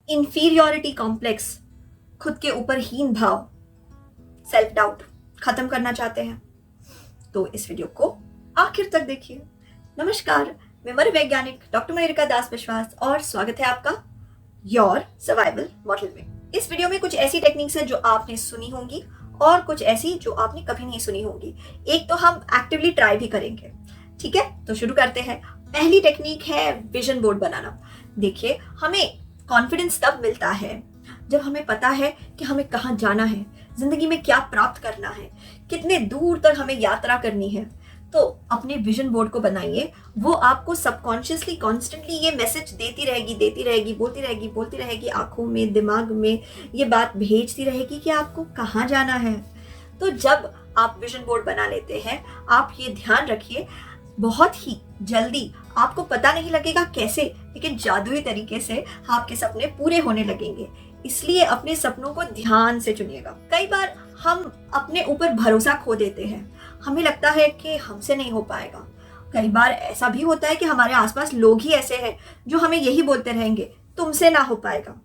Inferiority complex, खुद के ऊपर हीन भाव, सेल्फ डाउट खत्म करना चाहते हैं तो इस वीडियो को आखिर तक देखिए। नमस्कार, मैं मनोवैज्ञानिक डॉक्टर मयूरिका दास विश्वास और स्वागत है आपका योर सर्वाइवल मॉडल में। इस वीडियो में कुछ ऐसी टेक्निक्स हैं जो आपने सुनी होंगी और कुछ ऐसी जो आपने कभी नहीं सुनी होंगी। एक तो हम एक्टिवली ट्राई भी करेंगे, ठीक है? तो शुरू करते हैं। पहली टेक्निक है विजन बोर्ड बनाना। देखिए, हमें कॉन्फिडेंस तब मिलता है जब हमें पता है कि हमें कहाँ जाना है, जिंदगी में क्या प्राप्त करना है, कितने दूर तक हमें यात्रा करनी है। तो अपने विजन बोर्ड को बनाइए। वो आपको सबकॉन्शियसली कॉन्स्टेंटली ये मैसेज देती रहेगी, बोलती रहेगी, आंखों में, दिमाग में ये बात भेजती रहेगी कि आपको कहाँ जाना है। तो जब आप विजन बोर्ड बना लेते हैं, आप ये ध्यान रखिए, बहुत ही जल्दी, आपको पता नहीं लगेगा कैसे, लेकिन जादुई तरीके से आपके सपने पूरे होने लगेंगे। इसलिए अपने सपनों को ध्यान से चुनिएगा। कई बार हम अपने ऊपर भरोसा खो देते हैं, हमें लगता है कि हमसे नहीं हो पाएगा। कई बार ऐसा भी होता है कि हमारे आसपास लोग ही ऐसे हैं जो हमें यही बोलते रहेंगे, तुमसे ना हो पाएगा।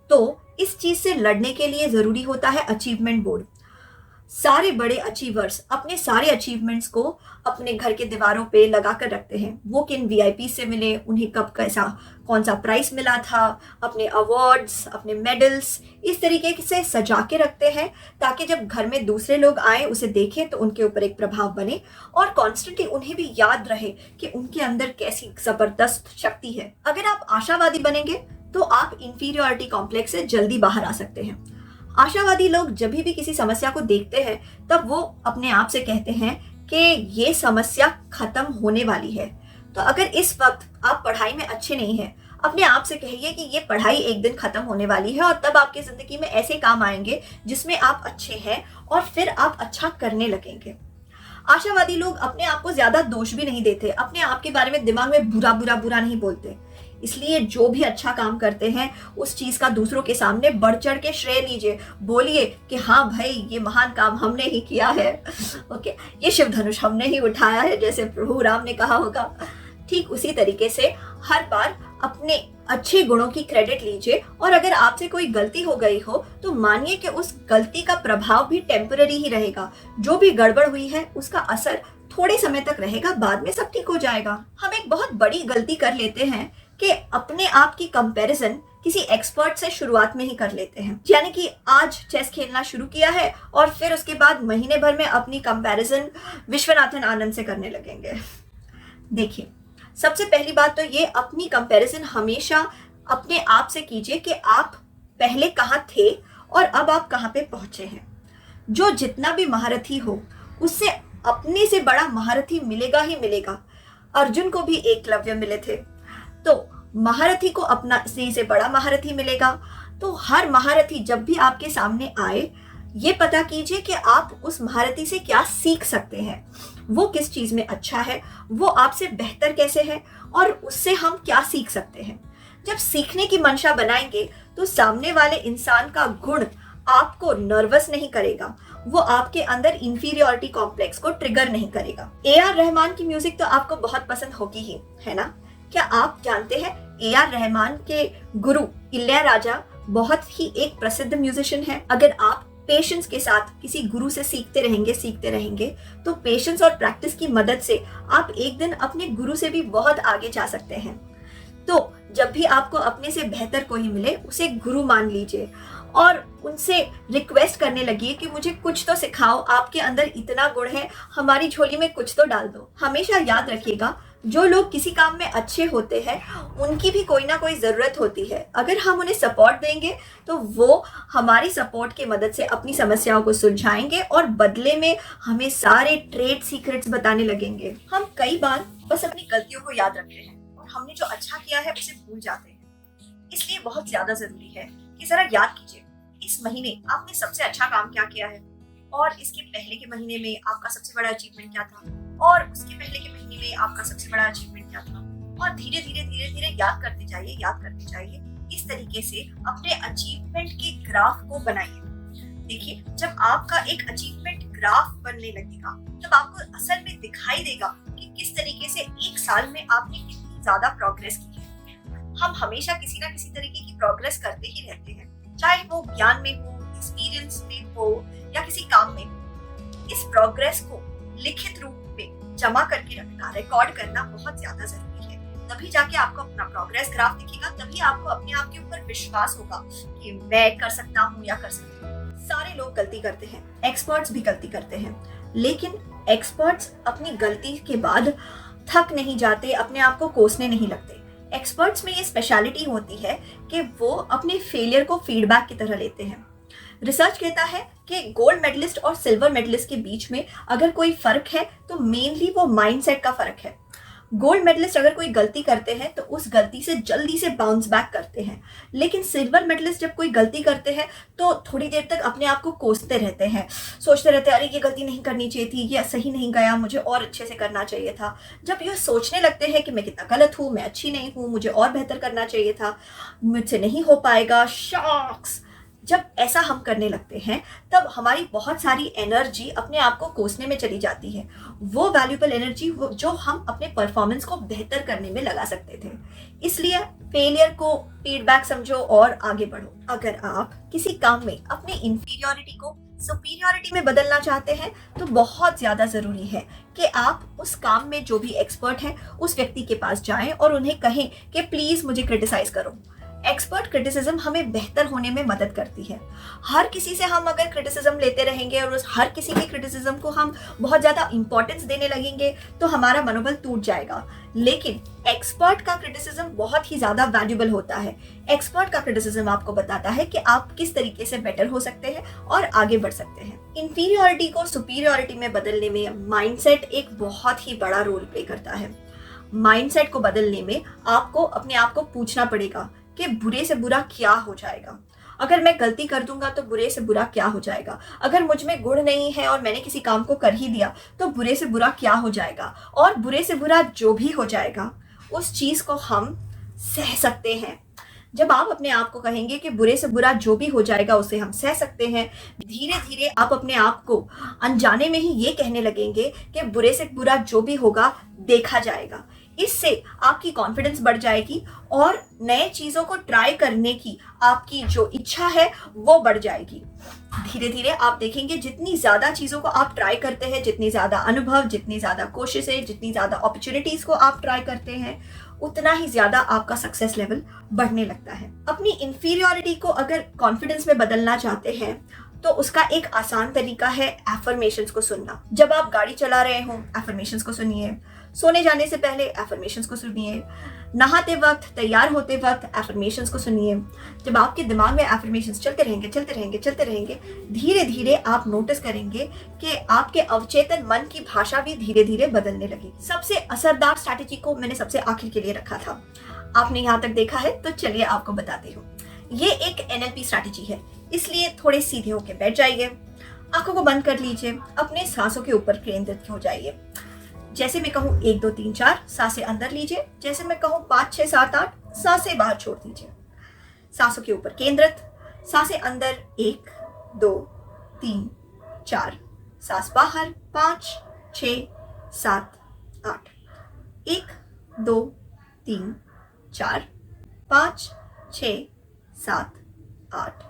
तो इस चीज से लड़ने के लिए जरूरी होता है अचीवमेंट बोर्ड। सारे बड़े अचीवर्स अपने सारे अचीवमेंट्स को अपने घर के दीवारों पे लगा कर रखते हैं। वो किन वीआईपी से मिले, उन्हें कब कैसा कौन सा प्राइस मिला था, अपने अवार्ड्स, अपने मेडल्स, इस तरीके से सजा के रखते हैं ताकि जब घर में दूसरे लोग आए, उसे देखें तो उनके ऊपर एक प्रभाव बने और कॉन्स्टेंटली उन्हें भी याद रहे कि उनके अंदर कैसी जबरदस्त शक्ति है। अगर आप आशावादी बनेंगे तो आप इंफीरियोरिटी कॉम्प्लेक्स से जल्दी बाहर आ सकते हैं। आशावादी लोग जब भी किसी समस्या को देखते हैं तब वो अपने आप से कहते हैं कि ये समस्या खत्म होने वाली है। तो अगर इस वक्त आप पढ़ाई में अच्छे नहीं हैं, अपने आप से कहिए कि ये पढ़ाई एक दिन खत्म होने वाली है और तब आपकी जिंदगी में ऐसे काम आएंगे जिसमें आप अच्छे हैं और फिर आप अच्छा करने लगेंगे। आशावादी लोग अपने आप को ज्यादा दोष भी नहीं देते, अपने आप के बारे में दिमाग में बुरा नहीं बोलते। इसलिए जो भी अच्छा काम करते हैं उस चीज का दूसरों के सामने बढ़ चढ़ के श्रेय लीजिए, बोलिए कि हाँ भाई, ये महान काम हमने ही किया है। ओके, ये शिव धनुष हमने ही उठाया है, जैसे प्रभु राम ने कहा होगा। ठीक उसी तरीके से हर बार अपने अच्छे गुणों की क्रेडिट लीजिए और अगर आपसे कोई गलती हो गई हो तो मानिए कि उस गलती का प्रभाव भी टेम्पररी ही रहेगा। जो भी गड़बड़ हुई है उसका असर थोड़े समय तक रहेगा, बाद में सब ठीक हो जाएगा। हम एक बहुत बड़ी गलती कर लेते हैं कि अपने आप की कंपैरिजन किसी एक्सपर्ट से शुरुआत में ही कर लेते हैं। यानी कि आज चेस खेलना शुरू किया है और फिर उसके बाद महीने भर में अपनी कंपैरिजन विश्वनाथन आनंद से करने लगेंगे। देखिए, सबसे पहली बात तो ये, अपनी कंपैरिजन हमेशा अपने आप से कीजिए कि आप पहले कहाँ थे और अब आप कहाँ पे पहुंचे हैं। जो जितना भी महारथी हो उससे अपने से बड़ा महारथी मिलेगा ही मिलेगा। अर्जुन को भी एकलव्य मिले थे, तो महारथी को अपना से बड़ा महारथी मिलेगा। तो हर महारथी जब भी आपके सामने आए, ये पता कीजिए कि आप उस महारथी से क्या सीख सकते हैं, वो किस चीज में अच्छा है, वो आपसे बेहतर कैसे है और उससे हम क्या सीख सकते हैं। जब सीखने की मंशा बनाएंगे तो सामने वाले इंसान का गुण आपको नर्वस नहीं करेगा, वो आपके अंदर इंफीरियोरिटी कॉम्प्लेक्स को ट्रिगर नहीं करेगा। ए.आर. रहमान की म्यूजिक तो आपको बहुत पसंद होगी ही, है ना? क्या आप जानते हैं ए.आर. रहमान के गुरु इलैयाराजा बहुत ही एक प्रसिद्ध म्यूजिशियन है। अगर आप पेशेंस के साथ किसी गुरु से सीखते रहेंगे तो पेशेंस और प्रैक्टिस की मदद से आप एक दिन अपने गुरु से भी बहुत आगे जा सकते हैं। तो जब भी आपको अपने से बेहतर कोई मिले, उसे गुरु मान लीजिए और उनसे रिक्वेस्ट करने लगिए कि मुझे कुछ तो सिखाओ, आपके अंदर इतना गुण है, हमारी झोली में कुछ तो डाल दो। हमेशा याद रखिएगा, जो लोग किसी काम में अच्छे होते हैं उनकी भी कोई ना कोई जरूरत होती है। अगर हम उन्हें सपोर्ट देंगे तो वो हमारी सपोर्ट की मदद से अपनी समस्याओं को सुलझाएंगे और बदले में हमें सारे ट्रेड सीक्रेट्स बताने लगेंगे। हम कई बार बस अपनी गलतियों को याद रखते हैं और हमने जो अच्छा किया है उसे भूल जाते हैं। इसलिए बहुत ज्यादा जरूरी है कि जरा याद कीजिए, इस महीने आपने सबसे अच्छा काम क्या किया है और इसके पहले के महीने में आपका सबसे बड़ा अचीवमेंट क्या था और उसके पहले के महीने में आपका सबसे बड़ा अचीवमेंट क्या था। और धीरे धीरे याद करते जाइए। इस तरीके से अपने अचीवमेंट के ग्राफ को बनाइए। देखिए, जब आपका एक अचीवमेंट ग्राफ बनने लगेगा तब आपको असल में दिखाई देगा कि किस तरीके से एक साल में आपने कितनी ज्यादा प्रोग्रेस की है। हम हमेशा किसी ना किसी तरीके की प्रोग्रेस करते ही रहते हैं, चाहे वो ज्ञान में हो, एक्सपीरियंस में हो या किसी काम में हो। इस प्रोग्रेस को लिखित रूप में जमा करके रखना, रिकॉर्ड करना बहुत ज्यादा जरूरी है। तभी जाके आपको अपना प्रोग्रेस ग्राफ दिखेगा, तभी आपको अपने आप के ऊपर विश्वास होगा कि मैं कर सकता हूँ या कर सकती हूँ। सारे लोग गलती करते हैं, एक्सपर्ट्स भी गलती करते हैं, लेकिन एक्सपर्ट्स अपनी गलती के बाद थक नहीं जाते, अपने आप को कोसने नहीं लगते। एक्सपर्ट्स में ये स्पेशलिटी होती है कि वो अपने फेलियर को फीडबैक की तरह लेते हैं। रिसर्च कहता है कि गोल्ड मेडलिस्ट और सिल्वर मेडलिस्ट के बीच में अगर कोई फर्क है तो मेनली वो माइंडसेट का फर्क है। गोल्ड मेडलिस्ट अगर कोई गलती करते हैं तो उस गलती से जल्दी से बाउंस बैक करते हैं, लेकिन सिल्वर मेडलिस्ट जब कोई गलती करते हैं तो थोड़ी देर तक अपने आप को कोसते रहते हैं, सोचते रहते हैं अरे ये गलती नहीं करनी चाहिए थी, ये सही नहीं गया, मुझे और अच्छे से करना चाहिए था। जब ये सोचने लगते हैं कि मैं कितना गलत हूँ, मैं अच्छी नहीं हूँ, मुझे और बेहतर करना चाहिए था, मुझसे नहीं हो पाएगा, शॉक्स, जब ऐसा हम करने लगते हैं तब हमारी बहुत सारी एनर्जी अपने आप को कोसने में चली जाती है। वो वैल्यूएबल एनर्जी जो हम अपने परफॉर्मेंस को बेहतर करने में लगा सकते थे। इसलिए फेलियर को फीडबैक समझो और आगे बढ़ो। अगर आप किसी काम में अपनी इंफीरियरिटी को सुपीरियरिटी में बदलना चाहते हैं तो बहुत ज़्यादा ज़रूरी है कि आप उस काम में जो भी एक्सपर्ट है उस व्यक्ति के पास जाएं और उन्हें कहें कि प्लीज़ मुझे क्रिटिसाइज करो। एक्सपर्ट क्रिटिसिज्म हमें बेहतर होने में मदद करती है। हर किसी से हम अगर क्रिटिसिज्म लेते रहेंगे और उस हर किसी के क्रिटिसिज्म को हम बहुत ज़्यादा इंपॉर्टेंस देने लगेंगे तो हमारा मनोबल टूट जाएगा। लेकिन एक्सपर्ट का क्रिटिसिज्म बहुत ही ज़्यादा वैल्यूएबल होता है। एक्सपर्ट का क्रिटिसिज्म आपको बताता है कि आप किस तरीके से बेटर हो सकते हैं और आगे बढ़ सकते हैं। इंफीरियरिटी को सुपीरियरिटी में बदलने में माइंडसेट एक बहुत ही बड़ा रोल प्ले करता है। माइंडसेट को बदलने में आपको अपने आप को पूछना पड़ेगा कि बुरे से बुरा क्या हो जाएगा। अगर मैं गलती कर दूंगा तो बुरे से बुरा क्या हो जाएगा। अगर मुझ में गुण नहीं है और मैंने किसी काम को कर ही दिया तो बुरे से बुरा क्या हो जाएगा। और बुरे से बुरा जो भी हो जाएगा उस चीज़ को हम सह सकते हैं। जब आप अपने आप को कहेंगे कि बुरे से बुरा जो भी हो जाएगा उसे हम सह सकते हैं, धीरे धीरे आप अपने आप को अनजाने में ही ये कहने लगेंगे कि बुरे से बुरा जो भी होगा देखा जाएगा। इससे आपकी कॉन्फिडेंस बढ़ जाएगी और नए चीज़ों को ट्राई करने की आपकी जो इच्छा है वो बढ़ जाएगी। धीरे धीरे आप देखेंगे जितनी ज़्यादा चीज़ों को आप ट्राई करते हैं, जितनी ज़्यादा अनुभव, जितनी ज़्यादा कोशिशें, जितनी ज़्यादा अपॉर्चुनिटीज़ को आप ट्राई करते हैं उतना ही ज़्यादा आपका सक्सेस लेवल बढ़ने लगता है। अपनी इंफीरियरिटी को अगर कॉन्फिडेंस में बदलना चाहते हैं तो उसका एक आसान तरीका है एफर्मेशंस को सुनना। जब आप गाड़ी चला रहे हो एफर्मेशंस को सुनिए, सोने जाने से पहले एफर्मेशंस को सुनिए, नहाते वक्त, तैयार होते वक्त एफर्मेशंस को सुनिए। जब आपके दिमाग में एफर्मेशंस चलते रहेंगे, धीरे धीरे आप नोटिस करेंगे कि आपके अवचेतन मन की भाषा भी धीरे धीरे बदलने लगी। सबसे असरदार स्ट्रैटेजी को मैंने सबसे आखिर के लिए रखा था। आपने यहाँ तक देखा है तो चलिए आपको बताती हूँ। ये एक NLP स्ट्रैटेजी है, इसलिए थोड़े सीधे होकर बैठ जाइए, आंखों को बंद कर लीजिए, अपने सांसों के ऊपर केंद्रित हो जाइए। जैसे मैं कहूँ 1 2 3 4 सांसें अंदर लीजिए, जैसे मैं कहूँ 5 6 7 8 सांसें बाहर छोड़ दीजिए। सांसों के ऊपर केंद्रित, सांसें अंदर 1 2 3 4, सांस बाहर 5 6 7 8, 1 2 3 4 5 6 7 8,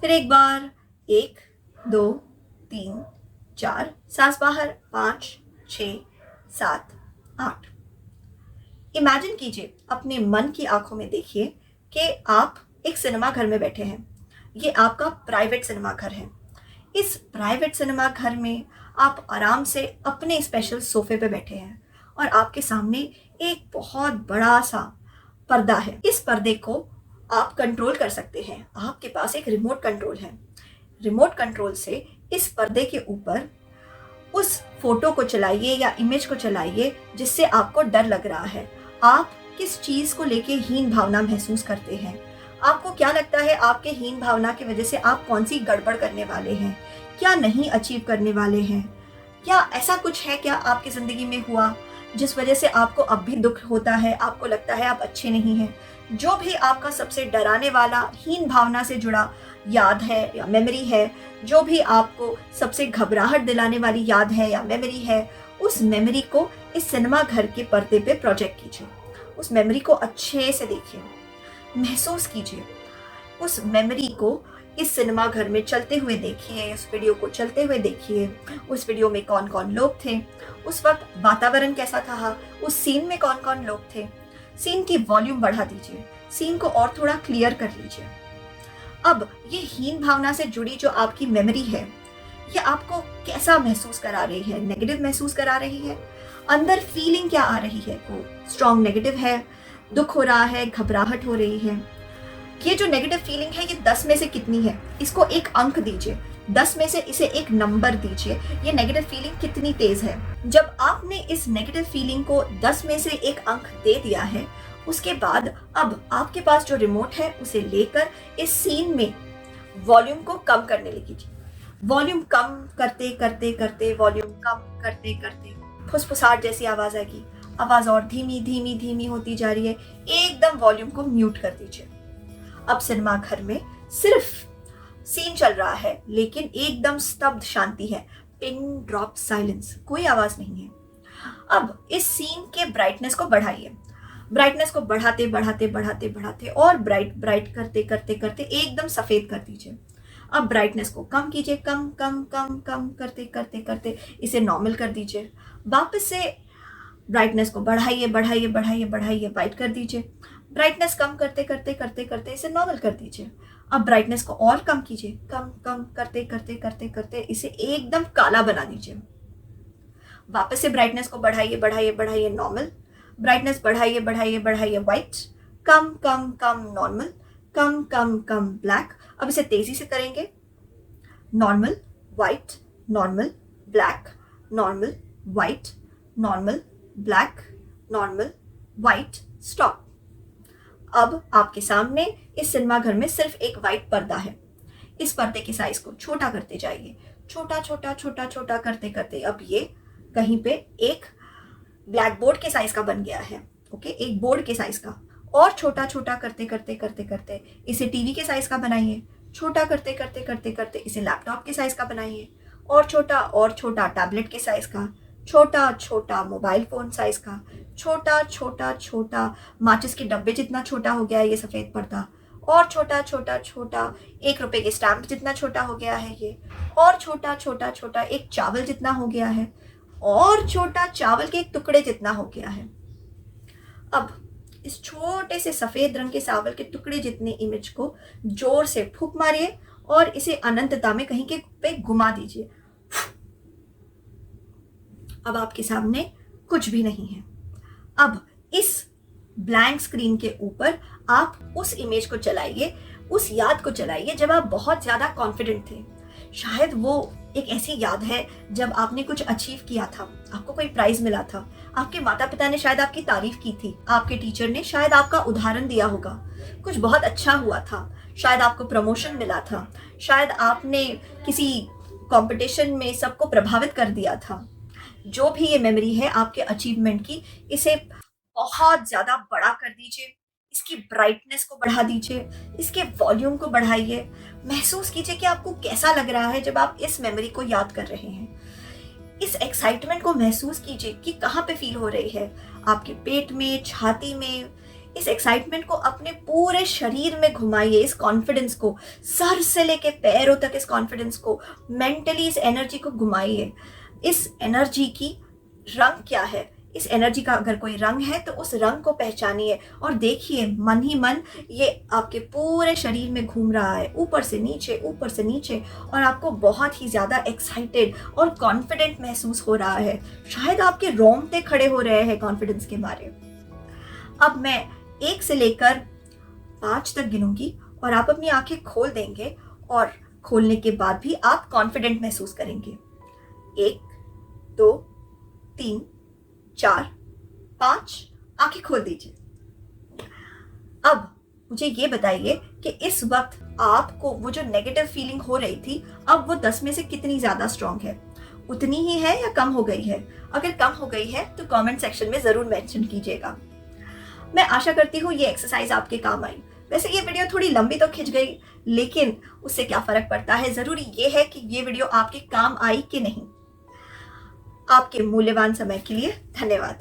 फिर एक बार 1 2 3 4, सांस बाहर 5 6 7 8। इमेजिन कीजिए, अपने मन की आंखों में देखिए कि आप एक सिनेमा घर में बैठे हैं। ये आपका प्राइवेट सिनेमा घर है। इस प्राइवेट सिनेमा घर में आप आराम से अपने स्पेशल सोफे पे बैठे हैं और आपके सामने एक बहुत बड़ा सा पर्दा है। इस पर्दे को आप कंट्रोल कर सकते हैं। आपके पास एक रिमोट कंट्रोल है। रिमोट कंट्रोल से इस पर्दे के ऊपर उस फोटो को चलाइए या इमेज को चलाइए जिससे आपको डर लग रहा है। आप किस चीज़ को लेके हीन भावना महसूस करते हैं? आपको क्या लगता है आपके हीन भावना की वजह से आप कौन सी गड़बड़ करने वाले हैं? क्या नहीं अचीव करने वाले हैं? क्या ऐसा कुछ है क्या आपकी ज़िंदगी में हुआ जिस वजह से आपको अब भी दुख होता है, आपको लगता है आप अच्छे नहीं हैं? जो भी आपका सबसे डराने वाला हीन भावना से जुड़ा याद है या मेमोरी है, जो भी आपको सबसे घबराहट दिलाने वाली याद है या मेमोरी है, उस मेमोरी को इस सिनेमा घर के पर्दे पे प्रोजेक्ट कीजिए। उस मेमोरी को अच्छे से देखिए। महसूस कीजिए उस मेमोरी को। इस सिनेमा घर में चलते हुए देखिए, इस वीडियो को चलते हुए देखिए। उस वीडियो में कौन कौन लोग थे, उस वक्त वातावरण कैसा था, उस सीन में कौन कौन लोग थे। सीन की वॉल्यूम बढ़ा दीजिए, सीन को और थोड़ा क्लियर कर लीजिए। अब ये हीन भावना से जुड़ी जो आपकी मेमोरी है, ये आपको कैसा महसूस करा रही है? नेगेटिव महसूस करा रही है? अंदर फीलिंग क्या आ रही है? वो स्ट्रॉन्ग नेगेटिव है, दुख हो रहा है, घबराहट हो रही है? ये जो नेगेटिव फीलिंग है, ये 10 में से कितनी है? इसको एक अंक दीजिए, 10 में से इसे एक नंबर दीजिए। ये नेगेटिव फीलिंग कितनी तेज है? जब आपने इस नेगेटिव फीलिंग को 10 में से एक अंक दे दिया है, उसके बाद अब आपके पास जो रिमोट है उसे लेकर इस सीन में वॉल्यूम को कम करने लगी। वॉल्यूम कम करते करते करते, वॉल्यूम कम करते करते फुसफुसाहट जैसी आवाज आएगी। आवाज और धीमी धीमी धीमी होती जा रही है। एकदम वॉल्यूम को म्यूट कर दीजिए। अब सिनेमा घर में सिर्फ सीन चल रहा है, लेकिन एकदम स्तब्ध शांति है। पिन ड्रॉप साइलेंस, कोई आवाज नहीं है। अब इस सीन के ब्राइटनेस को बढ़ाइए। ब्राइटनेस को बढ़ाते बढ़ाते बढ़ाते बढ़ाते और ब्राइट ब्राइट करते करते करते एकदम सफेद कर दीजिए। अब ब्राइटनेस को कम कीजिए, कम कम कम कम करते करते करते इसे नॉर्मल कर दीजिए। वापस से ब्राइटनेस को बढ़ाइए बढ़ाइए बढ़ाइए बढ़ाइए, वाइट कर दीजिए। ब्राइटनेस कम करते करते करते करते इसे नॉर्मल कर दीजिए। अब ब्राइटनेस को और कम कीजिए, कम कम करते करते करते करते इसे एकदम काला बना दीजिए। वापस से ब्राइटनेस को बढ़ाइए बढ़ाइए बढ़ाइए, नॉर्मल। ब्राइटनेस बढ़ाइए बढ़ाइए बढ़ाइए, वाइट। कम कम कम, नॉर्मल। कम कम कम, ब्लैक। अब इसे तेजी से करेंगे। Normal, white, normal, black, normal, white, normal, black, normal, white, stop. अब आपके सामने इस सिनेमा घर में सिर्फ एक वाइट पर्दा है। इस पर्दे के साइज को छोटा करते जाइए, छोटा छोटा छोटा छोटा करते करते अब ये कहीं पे एक ब्लैक बोर्ड के साइज का बन गया है। ओके, एक बोर्ड के साइज का। और छोटा छोटा करते करते करते करते इसे टीवी के साइज का बनाइए। छोटा करते करते करते करते इसे लैपटॉप के साइज का बनाइए। और छोटा टैबलेट के साइज का। छोटा छोटा मोबाइल फोन साइज का। छोटा छोटा छोटा माचिस के डब्बे जितना छोटा हो गया है ये सफेद पर्दा। और छोटा छोटा छोटा 1 रुपए के स्टैम्प जितना छोटा हो गया है ये। और छोटा छोटा छोटा एक चावल जितना हो गया है। और छोटा चावल के एक टुकड़े जितना हो गया है। अब इस छोटे से सफेद रंग के चावल के टुकड़े जितने इमेज को जोर से फूंक मारिए और इसे अनंतता में कहीं के पे घुमा दीजिए। अब आपके सामने कुछ भी नहीं है। अब इस ब्लैंक स्क्रीन के ऊपर आप उस इमेज को चलाइए, उस याद को चलाइए जब आप बहुत ज्यादा कॉन्फिडेंट थे। शायद वो एक ऐसी याद है जब आपने कुछ अचीव किया था, आपको कोई प्राइज मिला था, आपके माता पिता ने शायद आपकी तारीफ की थी, आपके टीचर ने शायद आपका उदाहरण दिया होगा, कुछ बहुत अच्छा हुआ था, शायद आपको प्रमोशन मिला था, शायद आपने किसी कंपटीशन में सबको प्रभावित कर दिया था। जो भी ये मेमोरी है आपके अचीवमेंट की, इसे बहुत ज्यादा बड़ा कर दीजिए। इसकी ब्राइटनेस को बढ़ा दीजिए, इसके वॉल्यूम को बढ़ाइए। महसूस कीजिए कि आपको कैसा लग रहा है जब आप इस मेमोरी को याद कर रहे हैं। इस एक्साइटमेंट को महसूस कीजिए कि कहाँ पे फील हो रही है, आपके पेट में, छाती में। इस एक्साइटमेंट को अपने पूरे शरीर में घुमाइए। इस कॉन्फिडेंस को सर से लेके पैरों तक, इस कॉन्फिडेंस को मेंटली, इस एनर्जी को घुमाइए। इस एनर्जी की रंग क्या है, इस एनर्जी का अगर कोई रंग है तो उस रंग को पहचानिए और देखिए मन ही मन ये आपके पूरे शरीर में घूम रहा है, ऊपर से नीचे, ऊपर से नीचे, और आपको बहुत ही ज्यादा एक्साइटेड और कॉन्फिडेंट महसूस हो रहा है। शायद आपके रोंगटे खड़े हो रहे हैं कॉन्फिडेंस के मारे। अब मैं 1 से लेकर 5 तक गिनूंगी और आप अपनी आंखें खोल देंगे और खोलने के बाद भी आप कॉन्फिडेंट महसूस करेंगे। 1, 2, 3, 4, 5, आंखें खोल दीजिए। अब मुझे ये बताइए कि इस वक्त आपको वो जो नेगेटिव फीलिंग हो रही थी, अब वो 10 में से कितनी ज्यादा स्ट्रांग है? उतनी ही है या कम हो गई है? अगर कम हो गई है तो कमेंट सेक्शन में जरूर मेंशन कीजिएगा। मैं आशा करती हूँ ये एक्सरसाइज आपके काम आई। वैसे ये वीडियो थोड़ी लंबी तो खिंच गई, लेकिन उससे क्या फर्क पड़ता है, जरूरी ये है कि ये वीडियो आपके काम आई कि नहीं। आपके मूल्यवान समय के लिए धन्यवाद।